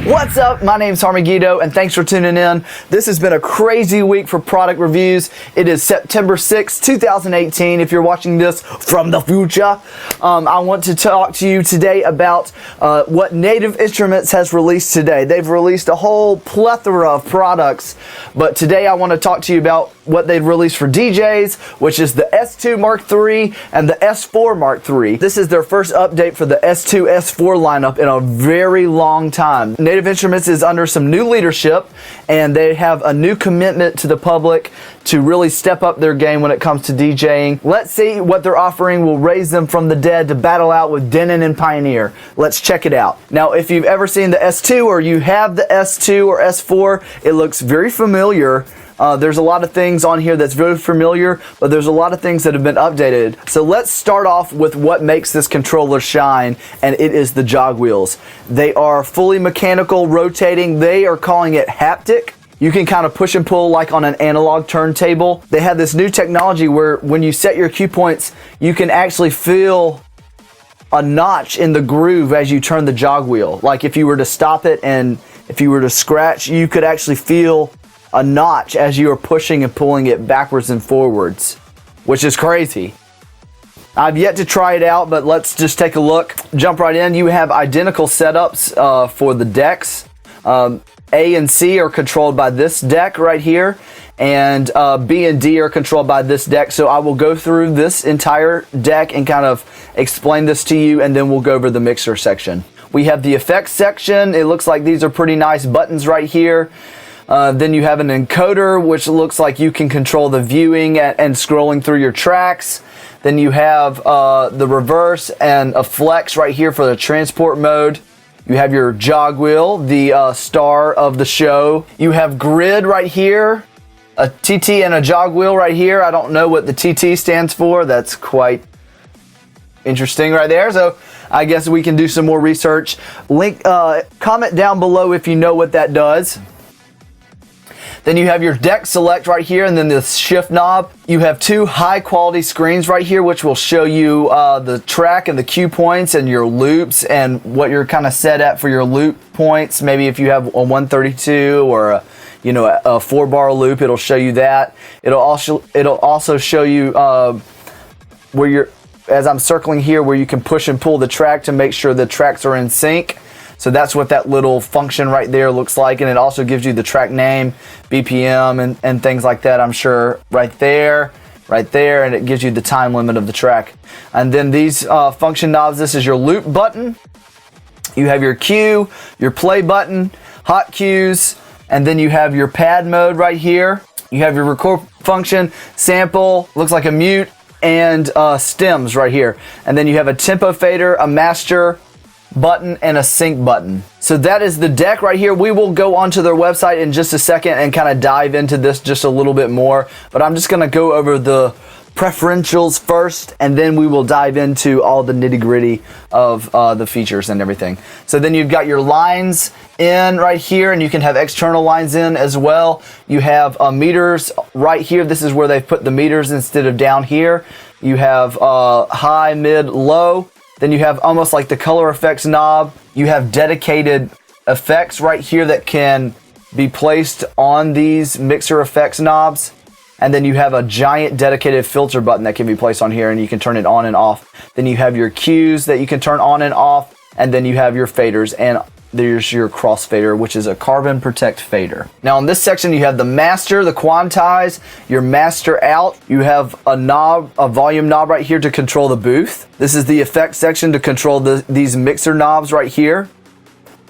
What's up? My name's Megiddo, and thanks for tuning in. This has been a crazy week for product reviews. It is September 6, 2018. If you're watching this from the future, I want to talk to you today about what Native Instruments has released today. They've released a whole plethora of products, but today I want to talk to you about what they've released for DJs, which is the S2 Mark III and the S4 Mark III. This is their first update for the S2, S4 lineup in a very long time. Native Instruments is under some new leadership, and they have a new commitment to the public to really step up their game when it comes to DJing. Let's see what they're offering will raise them from the dead to battle out with Denon and Pioneer. Let's check it out. Now, if you've ever seen the S2 or you have the S2 or S4, it looks very familiar. There's a lot of things on here that's very familiar, but there's a lot of things that have been updated. So let's start off with what makes this controller shine, and it is the jog wheels. They are fully mechanical, rotating. They are calling it haptic. You can kind of push and pull like on an analog turntable. They have this new technology where when you set your cue points, you can actually feel a notch in the groove as you turn the jog wheel. Like if you were to stop it and if you were to scratch, you could actually feel a notch as you are pushing and pulling it backwards and forwards, which is crazy. I've yet to try it out, but let's just take a look. Jump right in. You have identical setups for the decks. A and C are controlled by this deck right here, and B and D are controlled by this deck. So I will go through this entire deck and kind of explain this to you, and then we'll go over the mixer section. We have the effects section. It looks like these are pretty nice buttons right here. Then you have an encoder, which looks like you can control the viewing and scrolling through your tracks. Then you have the reverse and a flex right here for the transport mode. You have your jog wheel, the star of the show. You have grid right here, a TT and a jog wheel right here. I don't know what the TT stands for. That's quite interesting right there. So I guess we can do some more research. Comment down below if you know what that does. Then you have your deck select right here, and then this shift knob. You have two high quality screens right here, which will show you the track and the cue points and your loops and what you're kind of set at for your loop points. Maybe if you have a 132 or a 4-bar loop, it'll show you that. It'll also show you where you're, as I'm circling here, where you can push and pull the track to make sure the tracks are in sync. So that's what that little function right there looks like, and it also gives you the track name, BPM, and things like that, I'm sure, right there, and it gives you the time limit of the track. And then these function knobs, this is your loop button. You have your cue, your play button, hot cues, and then you have your pad mode right here. You have your record function, sample, looks like a mute, and stems right here. And then you have a tempo fader, a master button, and a sync button. So that is the deck right here. We will go onto their website in just a second and kind of dive into this just a little bit more, but I'm just going to go over the preferentials first, and then we will dive into all the nitty-gritty of the features and everything. So then you've got your lines in right here, and you can have external lines in as well. You have meters right here. This is where they've put the meters instead of down here. You have high, mid, low. Then you have almost like the color effects knob. You have dedicated effects right here that can be placed on these mixer effects knobs. And then you have a giant dedicated filter button that can be placed on here, and you can turn it on and off. Then you have your cues that you can turn on and off. And then you have your faders, and there's your crossfader, which is a carbon protect fader. Now in this section you have the master, the quantize, your master out. You have a knob, a volume knob right here to control the booth. This is the effects section to control these mixer knobs right here.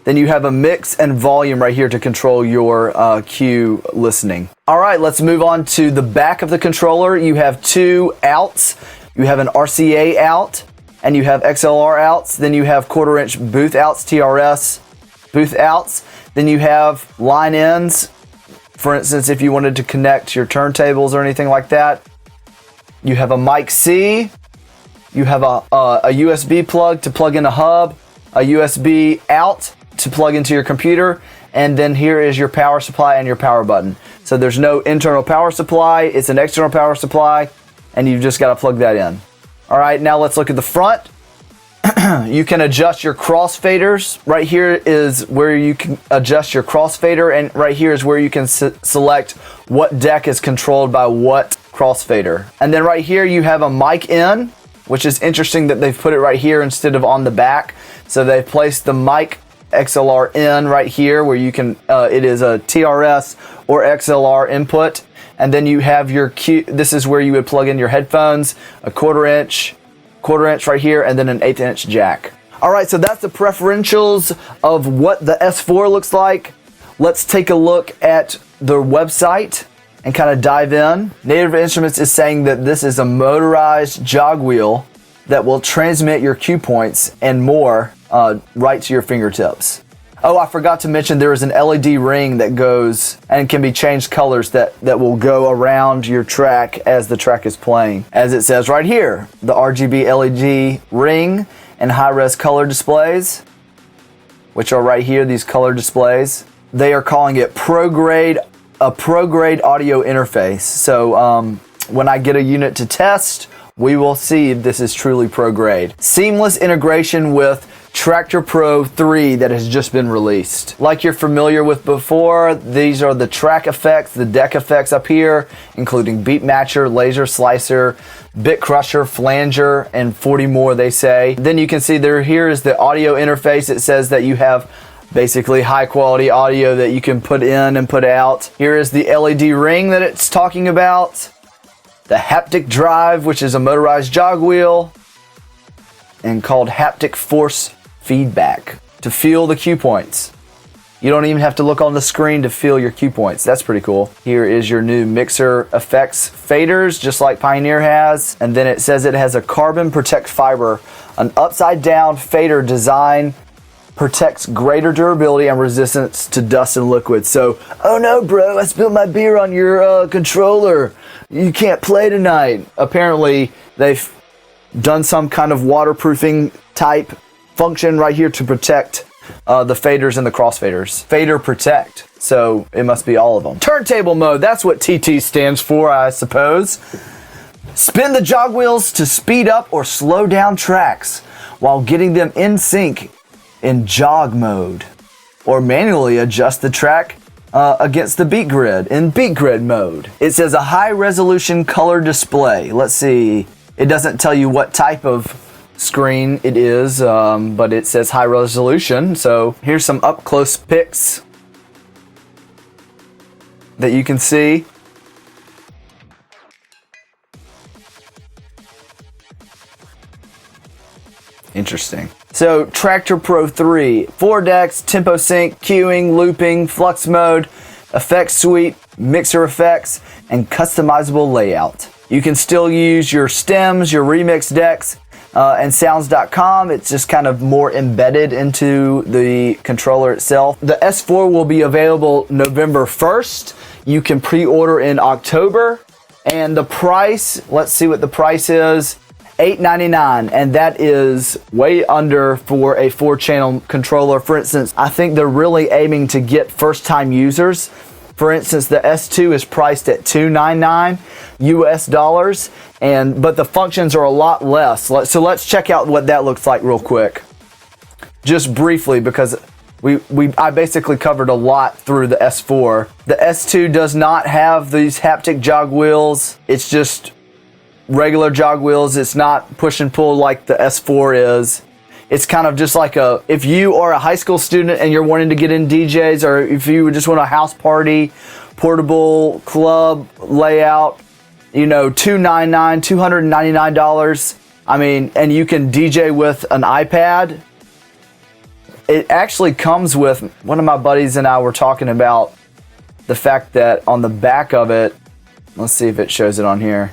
Then you have a mix and volume right here to control your cue listening. All right, let's move on to the back of the controller. You have two outs. You have an RCA out, and you have XLR outs. Then you have 1/4 inch booth outs, TRS booth outs. Then you have line ins, for instance, if you wanted to connect your turntables or anything like that. You have a mic C. You have a USB plug to plug in a hub, a USB out to plug into your computer, and then here is your power supply and your power button. So there's no internal power supply, it's an external power supply, and you've just got to plug that in. All right, now let's look at the front. You can adjust your crossfaders. Right here is where you can adjust your crossfader, and right here is where you can select what deck is controlled by what crossfader. And then right here you have a mic in, which is interesting that they've put it right here instead of on the back. So they've placed the mic XLR in right here where you can, it is a TRS or XLR input. And then you have your this is where you would plug in your headphones, a quarter inch right here, and then an 1/8 inch jack. All right, so that's the preferentials of what the S4 looks like. Let's take a look at the website and kind of dive in. Native Instruments is saying that this is a motorized jog wheel that will transmit your cue points and more right to your fingertips. Oh, I forgot to mention there is an LED ring that goes and can be changed colors that will go around your track as the track is playing. As it says right here, the RGB LED ring and high-res color displays, which are right here, these color displays. They are calling it a pro-grade audio interface. So when I get a unit to test, we will see if this is truly pro-grade. Seamless integration with Traktor Pro 3 that has just been released. Like you're familiar with before, these are the track effects, the deck effects up here, including beat matcher, laser slicer, bit crusher, flanger, and 40 more they say. Then you can see here is the audio interface. It says that you have basically high quality audio that you can put in and put out. Here is the LED ring that it's talking about. The haptic drive, which is a motorized jog wheel, and called haptic force feedback to feel the cue points. You don't even have to look on the screen to feel your cue points. That's pretty cool. Here is your new mixer effects faders, just like Pioneer has. And then it says it has a carbon protect fiber. An upside down fader design protects greater durability and resistance to dust and liquids. So, oh no bro, I spilled my beer on your controller. You can't play tonight. Apparently they've done some kind of waterproofing type function right here to protect the faders and the crossfaders. Fader protect, so it must be all of them. Turntable mode, that's what TT stands for, I suppose. Spin the jog wheels to speed up or slow down tracks while getting them in sync in jog mode, or manually adjust the track against the beat grid in beat grid mode. It says a high resolution color display. Let's see. It doesn't tell you what type of screen it is, but it says high resolution. So here's some up close pics that you can see. Interesting. So Traktor Pro 3, 4 decks, tempo sync, cueing, looping, flux mode, effects suite, mixer effects, and customizable layout. You can still use your stems, your remix decks, and sounds.com. It's just kind of more embedded into the controller itself. The S4 will be available November 1st. You can pre-order in October. And the price, let's see what the price is. $8.99, and that is way under for a 4-channel controller. For instance, I think they're really aiming to get first-time users. For instance, the S2 is priced at $299 US dollars, but the functions are a lot less. So let's check out what that looks like real quick, just briefly, because I basically covered a lot through the S4. The S2 does not have these haptic jog wheels. It's just regular jog wheels. It's not push and pull like the S4 is. It's kind of just like if you are a high school student and you're wanting to get in DJs, or if you just want a house party, portable club layout, $299. I mean, and you can DJ with an iPad. It actually comes with, one of my buddies and I were talking about the fact that on the back of it, let's see if it shows it on here.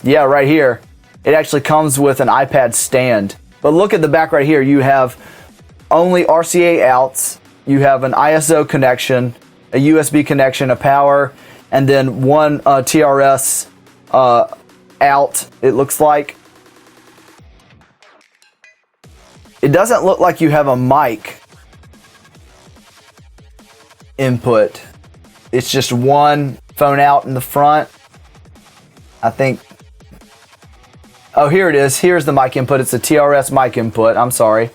Yeah, right here. It actually comes with an iPad stand. But look at the back right here. You have only RCA outs. You have an ISO connection, a USB connection, a power, and then one TRS out, it looks like. It doesn't look like you have a mic input. It's just one phone out in the front. I think. Oh, here it is. Here's the mic input. It's a TRS mic input. I'm sorry.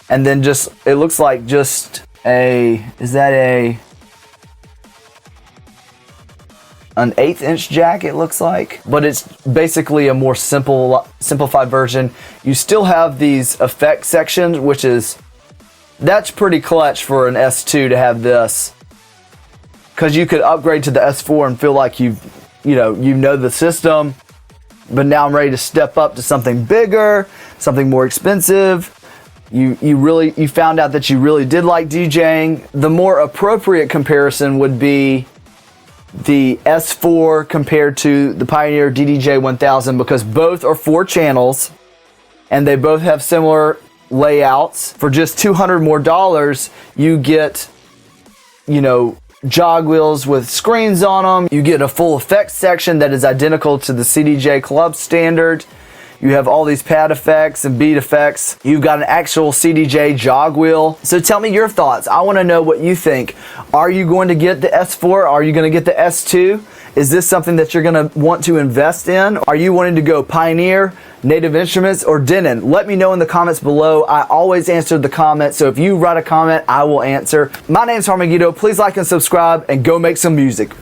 And then just, it looks like just a, is that an 1/8 inch jack, it looks like, but it's basically a more simplified version. You still have these effect sections, which is, that's pretty clutch for an S2 to have this, because you could upgrade to the S4 and feel like you know the system, but now I'm ready to step up to something bigger, something more expensive. You found out that you really did like DJing. The more appropriate comparison would be the S4 compared to the Pioneer DDJ 1000, because both are 4 channels and they both have similar layouts. For just $200 more, you get, jog wheels with screens on them. You get a full effects section that is identical to the CDJ Club standard. You have all these pad effects and beat effects. You've got an actual CDJ jog wheel. So tell me your thoughts. I want to know what you think. Are you going to get the S4? Are you going to get the S2? Is this something that you're going to want to invest in? Are you wanting to go Pioneer, Native Instruments, or Denon? Let me know in the comments below. I always answer the comments, so if you write a comment, I will answer. My name's Megiddo. Please like and subscribe, and go make some music.